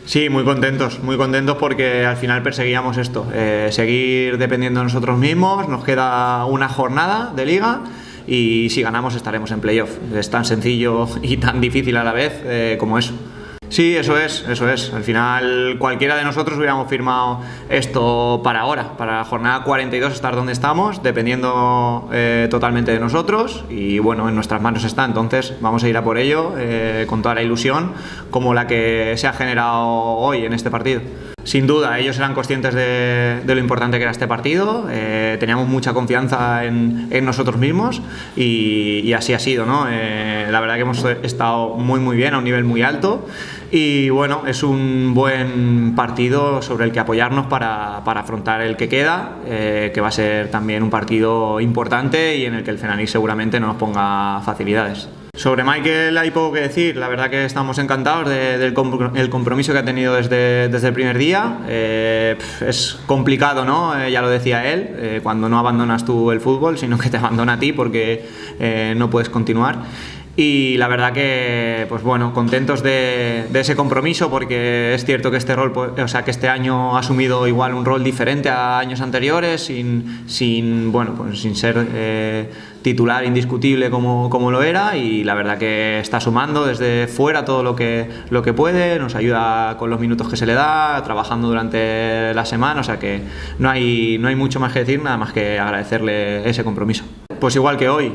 Sí, muy contentos porque al final perseguíamos esto, seguir dependiendo de nosotros mismos, nos queda una jornada de liga y si ganamos estaremos en playoff. Es tan sencillo y tan difícil a la vez como eso. Sí, eso es. Al final cualquiera de nosotros hubiéramos firmado esto para ahora, para la jornada 42 estar donde estamos, dependiendo totalmente de nosotros y bueno, en nuestras manos está, entonces vamos a ir a por ello con toda la ilusión como la que se ha generado hoy en este partido. Sin duda, ellos eran conscientes de lo importante que era este partido, teníamos mucha confianza en nosotros mismos y así ha sido, ¿no? La verdad que hemos estado muy bien, a un nivel muy alto y bueno, es un buen partido sobre el que apoyarnos para afrontar el que queda, que va a ser también un partido importante y en el que el Felanitx seguramente no nos ponga facilidades. Sobre Michael hay poco que decir, la verdad que estamos encantados del compromiso que ha tenido desde el primer día. Es complicado, ¿no? Ya lo decía él, cuando no abandonas tú el fútbol, sino que te abandona a ti porque no puedes continuar. Y la verdad que, pues bueno, contentos de ese compromiso porque es cierto que este rol, que este año ha asumido igual un rol diferente a años anteriores, sin ser titular indiscutible como lo era y la verdad que está sumando desde fuera todo lo que puede, nos ayuda con los minutos que se le da, trabajando durante la semana, o sea que no hay mucho más que decir, nada más que agradecerle ese compromiso. Pues igual que hoy,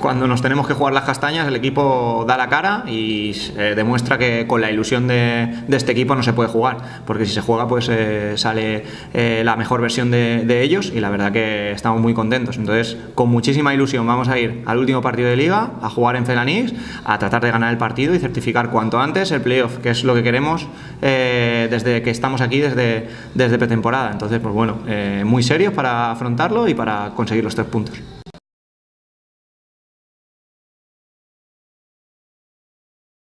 cuando nos tenemos que jugar las castañas, el equipo da la cara y demuestra que con la ilusión de este equipo no se puede jugar, porque si se juega pues sale la mejor versión de ellos y la verdad que estamos muy contentos. Entonces, con muchísima ilusión vamos a ir al último partido de Liga, a jugar en Felanitx, a tratar de ganar el partido y certificar cuanto antes el playoff, que es lo que queremos desde que estamos aquí, desde pretemporada. Entonces, pues bueno, muy serios para afrontarlo y para conseguir los 3 puntos.